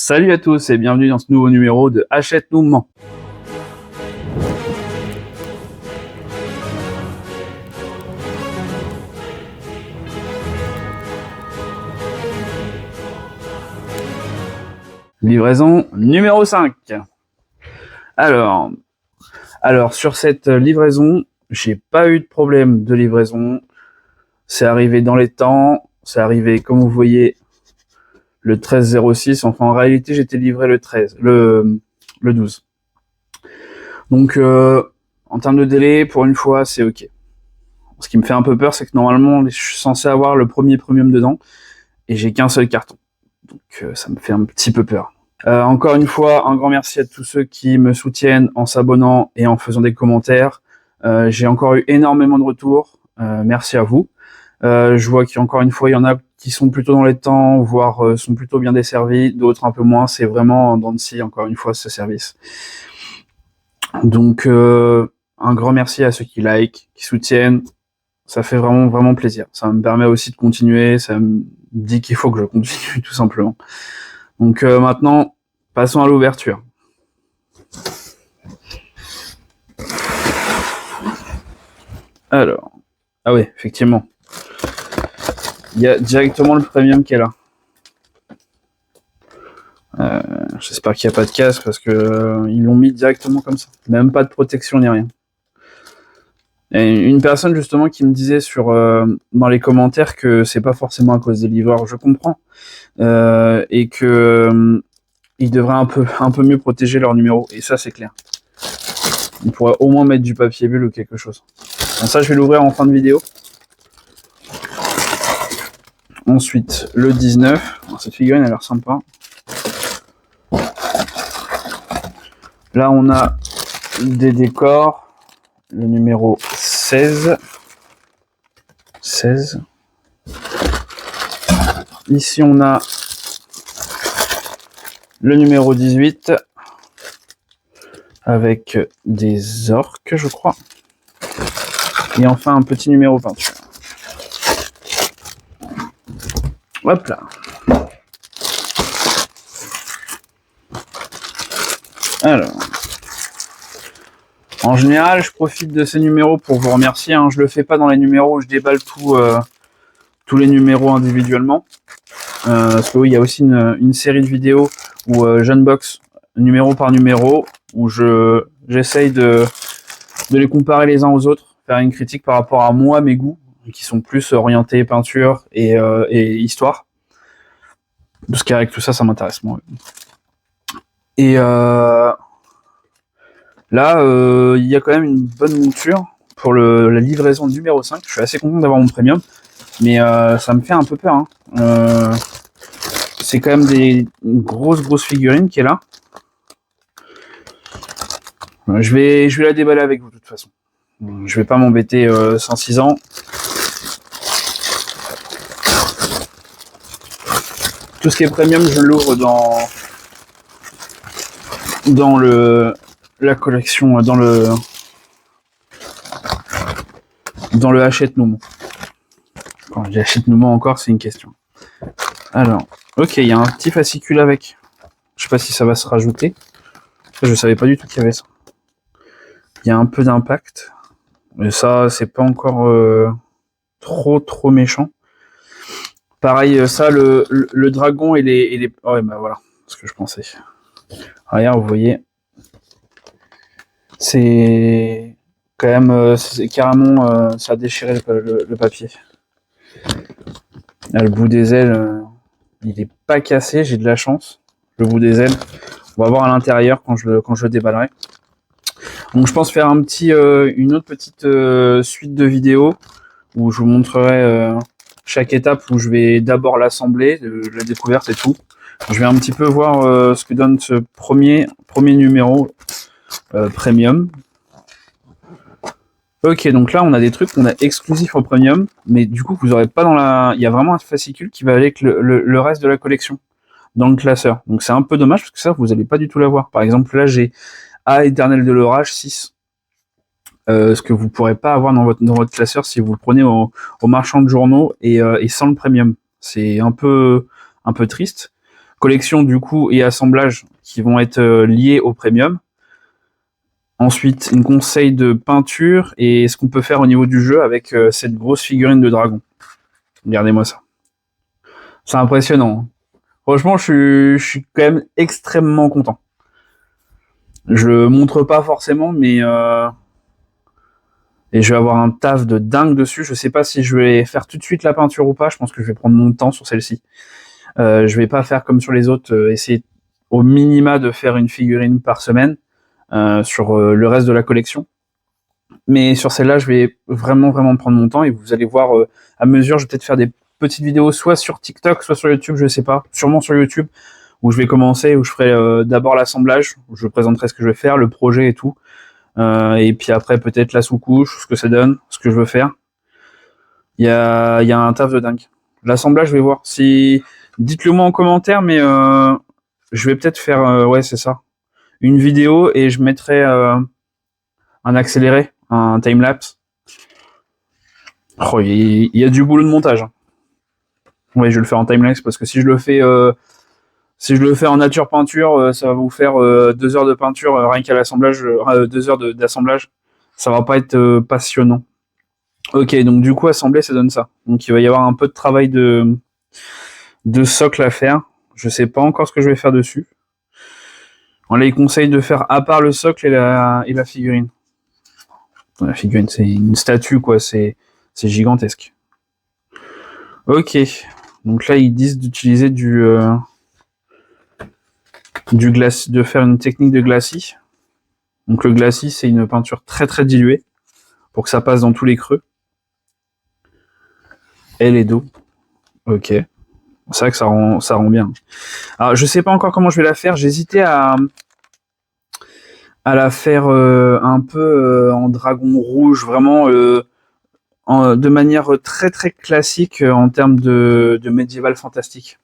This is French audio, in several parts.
Salut à tous et bienvenue dans ce nouveau numéro de Achète-nous Ment. Livraison numéro 5. Alors sur cette livraison, j'ai pas eu de problème de livraison. C'est arrivé dans les temps, c'est arrivé comme vous voyez le 13-06, enfin en réalité j'étais livré le 12. Donc en termes de délai, pour une fois, c'est ok. Ce qui me fait un peu peur, c'est que normalement je suis censé avoir le premier premium dedans et j'ai qu'un seul carton. Donc ça me fait un petit peu peur. Encore une fois, un grand merci à tous ceux qui me soutiennent en s'abonnant et en faisant des commentaires. J'ai encore eu énormément de retours. Merci à vous. Je vois qu'encore une fois, il y en a qui sont plutôt dans les temps, voire sont plutôt bien desservis, d'autres un peu moins. C'est vraiment en dents de scie, encore une fois, ce service. Donc, un grand merci à ceux qui like, qui soutiennent. Ça fait vraiment plaisir. Ça me permet aussi de continuer. Ça me dit qu'il faut que je continue, tout simplement. Donc maintenant, passons à l'ouverture. Alors, ah ouais, effectivement. Il y a directement le premium qui est là. J'espère qu'il n'y a pas de casque parce que ils l'ont mis directement comme ça. Même pas de protection ni rien. Et une personne justement qui me disait dans les commentaires que c'est pas forcément à cause des livreurs, je comprends, et que ils devraient un peu mieux protéger leur numéro. Et ça c'est clair. On pourrait au moins mettre du papier bulle ou quelque chose. Bon, ça je vais l'ouvrir en fin de vidéo. Ensuite le 19. Alors, cette figurine a l'air sympa. Là on a des décors. Le numéro 16. Ici, on a le numéro 18 avec des orques, je crois. Et enfin, un petit numéro peinture. Hop là. Alors. En général, je profite de ces numéros pour vous remercier. Je le fais pas dans les numéros où je déballe tous les numéros individuellement. Parce que oui, il y a aussi une série de vidéos où j'unbox numéro par numéro, où j'essaye de les comparer les uns aux autres, faire une critique par rapport à moi, mes goûts, qui sont plus orientés peinture et histoire. Parce qu'avec tout ça, ça m'intéresse moi. Et là, il y a quand même une bonne monture pour la livraison numéro 5. Je suis assez content d'avoir mon premium, mais ça me fait un peu peur. C'est quand même des grosses figurines qui est là. Je vais la déballer avec vous de toute façon. Je vais pas m'embêter 106 ans. Tout ce qui est premium, je l'ouvre dans la collection, dans le Achète-nous. Quand je dis Achète-nous encore, c'est une question. Alors, ok, il y a un petit fascicule avec. Je sais pas si ça va se rajouter. Je savais pas du tout qu'il y avait ça. Il y a un peu d'impact. Mais ça, c'est pas encore trop méchant. Pareil, ça, le dragon et les... Ouais, bah voilà, ce que je pensais. Regarde, vous voyez. C'est quand même... c'est carrément... ça a déchiré le papier. Là, le bout des ailes, il est pas cassé, j'ai de la chance. Le bout des ailes. On va voir à l'intérieur quand je le déballerai. Donc je pense faire une autre petite suite de vidéos où je vous montrerai chaque étape où je vais d'abord l'assembler, la découverte et tout. Je vais un petit peu voir ce que donne ce premier numéro premium. Ok, donc là on a des trucs qu'on a exclusifs au premium, mais du coup vous aurez pas il y a vraiment un fascicule qui va avec le reste de la collection dans le classeur. Donc c'est un peu dommage parce que ça vous allez pas du tout l'avoir. Par exemple là j'ai A Éternel de l'orage 6. Ce que vous pourrez pas avoir dans votre classeur si vous le prenez au marchand de journaux et sans le premium. C'est un peu triste. collection du coup et assemblage qui vont être liés au premium. Ensuite, une conseil de peinture et ce qu'on peut faire au niveau du jeu avec cette grosse figurine de dragon. Regardez-moi ça. C'est impressionnant. Franchement, je suis quand même extrêmement content. Je le montre pas forcément, mais et je vais avoir un taf de dingue dessus. Je sais pas si je vais faire tout de suite la peinture ou pas. Je pense que je vais prendre mon temps sur celle-ci. Je vais pas faire comme sur les autres, essayer au minima de faire une figurine par semaine sur le reste de la collection. Mais sur celle-là, je vais vraiment prendre mon temps et vous allez voir à mesure. Je vais peut-être faire des petites vidéos soit sur TikTok, soit sur YouTube, je sais pas. Sûrement sur YouTube où je vais commencer, où je ferai d'abord l'assemblage, où je présenterai ce que je vais faire, le projet et tout. Et puis après peut-être la sous-couche, ce que ça donne, ce que je veux faire. Il y a un taf de dingue. L'assemblage, je vais voir. Si dites-le moi en commentaire, mais je vais peut-être faire ouais c'est ça, une vidéo et je mettrai un accéléré, un timelapse. Oh, il y a du boulot de montage. Ouais, je vais le faire en timelapse parce que si je le fais en nature peinture, ça va vous faire 2 heures de peinture rien qu'à l'assemblage, 2 heures d'assemblage. Ça va pas être passionnant. Ok, donc du coup assembler ça donne ça. Donc il va y avoir un peu de travail de socle à faire. Je sais pas encore ce que je vais faire dessus. On les conseille de faire à part le socle et la figurine. La figurine, c'est une statue, quoi. C'est gigantesque. Ok. Donc là, ils disent d'utiliser du glacis, de faire une technique de glacis. Donc le glacis, c'est une peinture très diluée pour que ça passe dans tous les creux. Et les dos. Ok. C'est vrai que ça rend bien. Alors, je sais pas encore comment je vais la faire. J'hésitais à la faire un peu en dragon rouge, vraiment de manière très classique en termes de médiéval fantastique.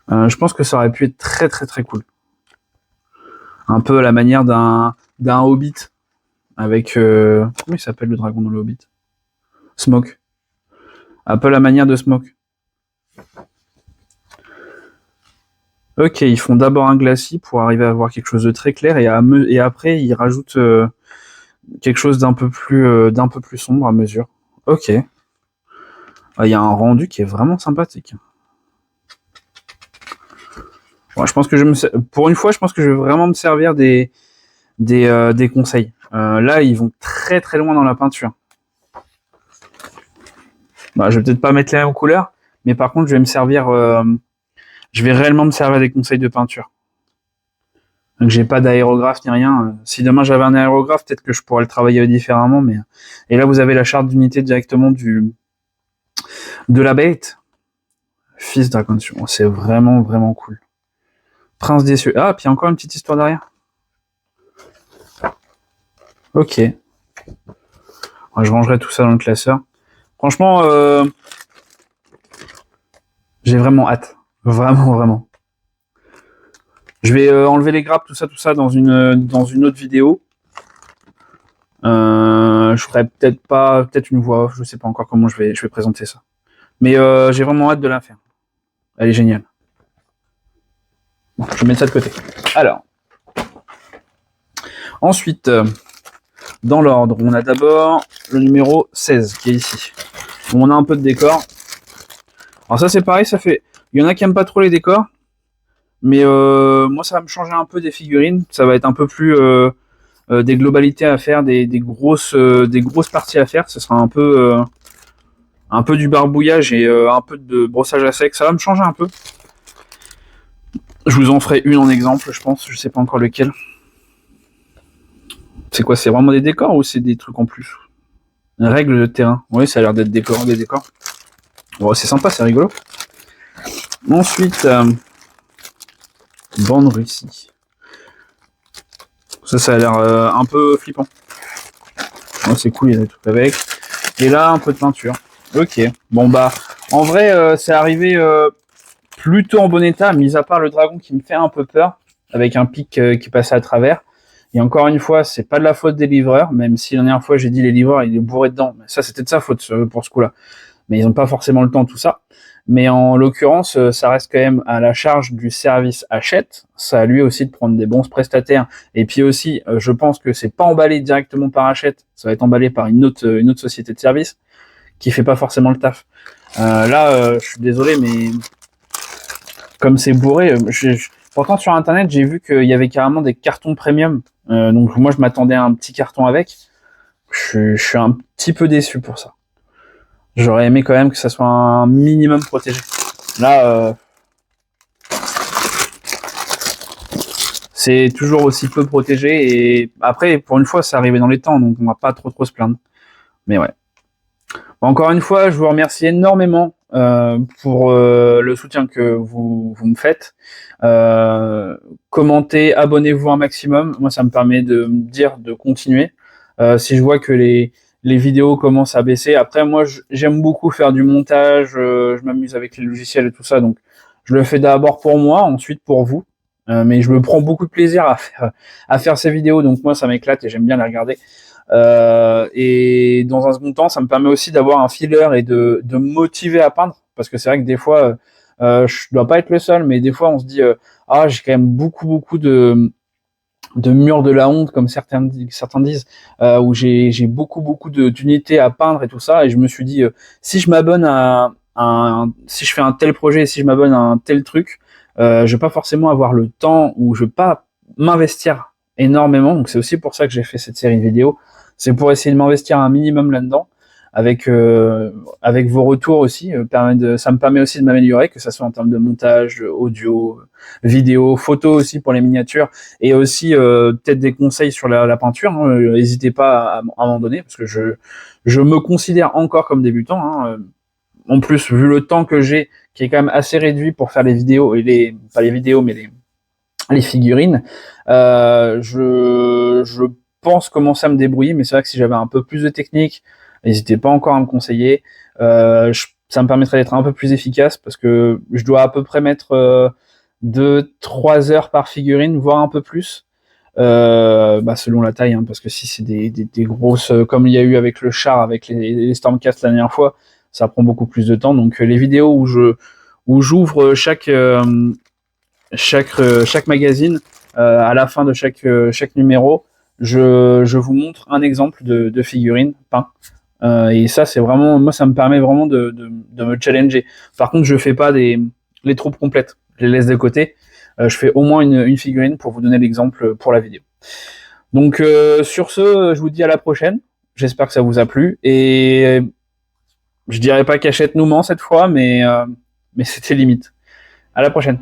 Je pense que ça aurait pu être très cool. Un peu à la manière d'un Hobbit avec comment il s'appelle le dragon dans le Hobbit? Smoke. Un peu à la manière de Smoke. Ok, ils font d'abord un glacis pour arriver à avoir quelque chose de très clair et après ils rajoutent quelque chose d'un peu plus sombre à mesure. Ok. Il y a un rendu qui est vraiment sympathique. Bon, je pense que pour une fois, je pense que je vais vraiment me servir des conseils. Là, ils vont très loin dans la peinture. Bah, je vais peut-être pas mettre les mêmes couleurs, mais par contre, je vais réellement me servir des conseils de peinture. Donc j'ai pas d'aérographe ni rien. Si demain j'avais un aérographe, peut-être que je pourrais le travailler différemment, mais et là vous avez la charte d'unité directement de la bête. Fils Dragon, c'est vraiment cool. Prince des cieux. Ah, puis encore une petite histoire derrière. Ok. Je rangerai tout ça dans le classeur. Franchement, j'ai vraiment hâte. Vraiment. Je vais enlever les grappes, tout ça dans une autre vidéo. Je ferai peut-être une voix off, je sais pas encore comment je vais présenter ça. Mais j'ai vraiment hâte de la faire. Elle est géniale. Bon, je vais mettre ça de côté. Alors. Ensuite, dans l'ordre, on a d'abord le numéro 16 qui est ici. On a un peu de décor. Alors ça c'est pareil, il y en a qui aiment pas trop les décors. Mais moi ça va me changer un peu des figurines. Ça va être un peu plus des globalités à faire, des grosses parties à faire. Ce sera un peu du barbouillage et un peu de brossage à sec. Ça va me changer un peu. Je vous en ferai une en exemple, je pense. Je sais pas encore lequel. C'est quoi? C'est vraiment des décors ou c'est des trucs en plus? Règles de terrain. Oui, ça a l'air d'être des décors. Bon, c'est sympa, c'est rigolo. Ensuite, bande Russie. Ça a l'air un peu flippant. Oh, c'est cool, il y a des trucs avec. Et là, un peu de peinture. Ok. Bon bah, en vrai, c'est arrivé plutôt en bon état, mis à part le dragon qui me fait un peu peur, avec un pic qui passait à travers. Et encore une fois, c'est pas de la faute des livreurs, même si la dernière fois j'ai dit les livreurs, il est bourré dedans. Mais ça, c'était de sa faute pour ce coup-là. mais ils n'ont pas forcément le temps, tout ça. Mais en l'occurrence, ça reste quand même à la charge du service Hachette. Ça a lui aussi de prendre des bons prestataires. Et puis aussi, je pense que c'est pas emballé directement par Hachette, ça va être emballé par une autre société de service qui fait pas forcément le taf. Là, je suis désolé, mais comme c'est bourré, pourtant sur internet j'ai vu qu'il y avait carrément des cartons premium. Donc moi je m'attendais à un petit carton avec. Je suis un petit peu déçu pour ça. J'aurais aimé quand même que ça soit un minimum protégé. Là, c'est toujours aussi peu protégé et après, pour une fois, c'est arrivé dans les temps, donc on va pas trop se plaindre. Mais ouais. Encore une fois, je vous remercie énormément pour le soutien que vous me faites. Commentez, abonnez-vous un maximum. Moi, ça me permet de me dire de continuer. Si je vois que les vidéos commencent à baisser. Après, moi, j'aime beaucoup faire du montage. Je m'amuse avec les logiciels et tout ça. Donc, je le fais d'abord pour moi, ensuite pour vous. Mais je me prends beaucoup de plaisir à faire ces vidéos. Donc, moi, ça m'éclate et j'aime bien les regarder. Et dans un second temps, ça me permet aussi d'avoir un filler et de me motiver à peindre. Parce que c'est vrai que des fois, je dois pas être le seul, mais des fois, on se dit ah, j'ai quand même beaucoup de murs de la honte, comme certains disent, où j'ai beaucoup d'unités à peindre et tout ça, et je me suis dit si je m'abonne si je fais un tel projet, si je m'abonne à un tel truc, je vais pas forcément avoir le temps, ou je vais pas m'investir énormément. Donc c'est aussi pour ça que j'ai fait cette série vidéo, c'est pour essayer de m'investir un minimum là-dedans, avec vos retours aussi. Ça me permet aussi de m'améliorer, que ça soit en termes de montage, audio, vidéo, photo aussi pour les miniatures, et aussi peut-être des conseils sur la peinture. N'hésitez pas à m'en donner, parce que je me considère encore comme débutant. En plus, vu le temps que j'ai, qui est quand même assez réduit pour faire les vidéos, et pas les vidéos, mais les figurines, je pense commencer à me débrouiller, mais c'est vrai que si j'avais un peu plus de technique, n'hésitez pas encore à me conseiller. Ça me permettrait d'être un peu plus efficace, parce que je dois à peu près mettre 2-3 heures par figurine, voire un peu plus, selon la taille, parce que si c'est des grosses, comme il y a eu avec le char, avec les Stormcast la dernière fois, ça prend beaucoup plus de temps. Donc les vidéos où j'ouvre chaque magazine, à la fin de chaque numéro, je vous montre un exemple de figurine peint. Et ça, c'est vraiment, moi, ça me permet vraiment de me challenger. Par contre, je fais pas les troupes complètes, je les laisse de côté. Je fais au moins une figurine pour vous donner l'exemple pour la vidéo. Donc sur ce, je vous dis à la prochaine. J'espère que ça vous a plu, et je dirais pas qu'Hachette nous ment cette fois, mais c'était limite. À la prochaine.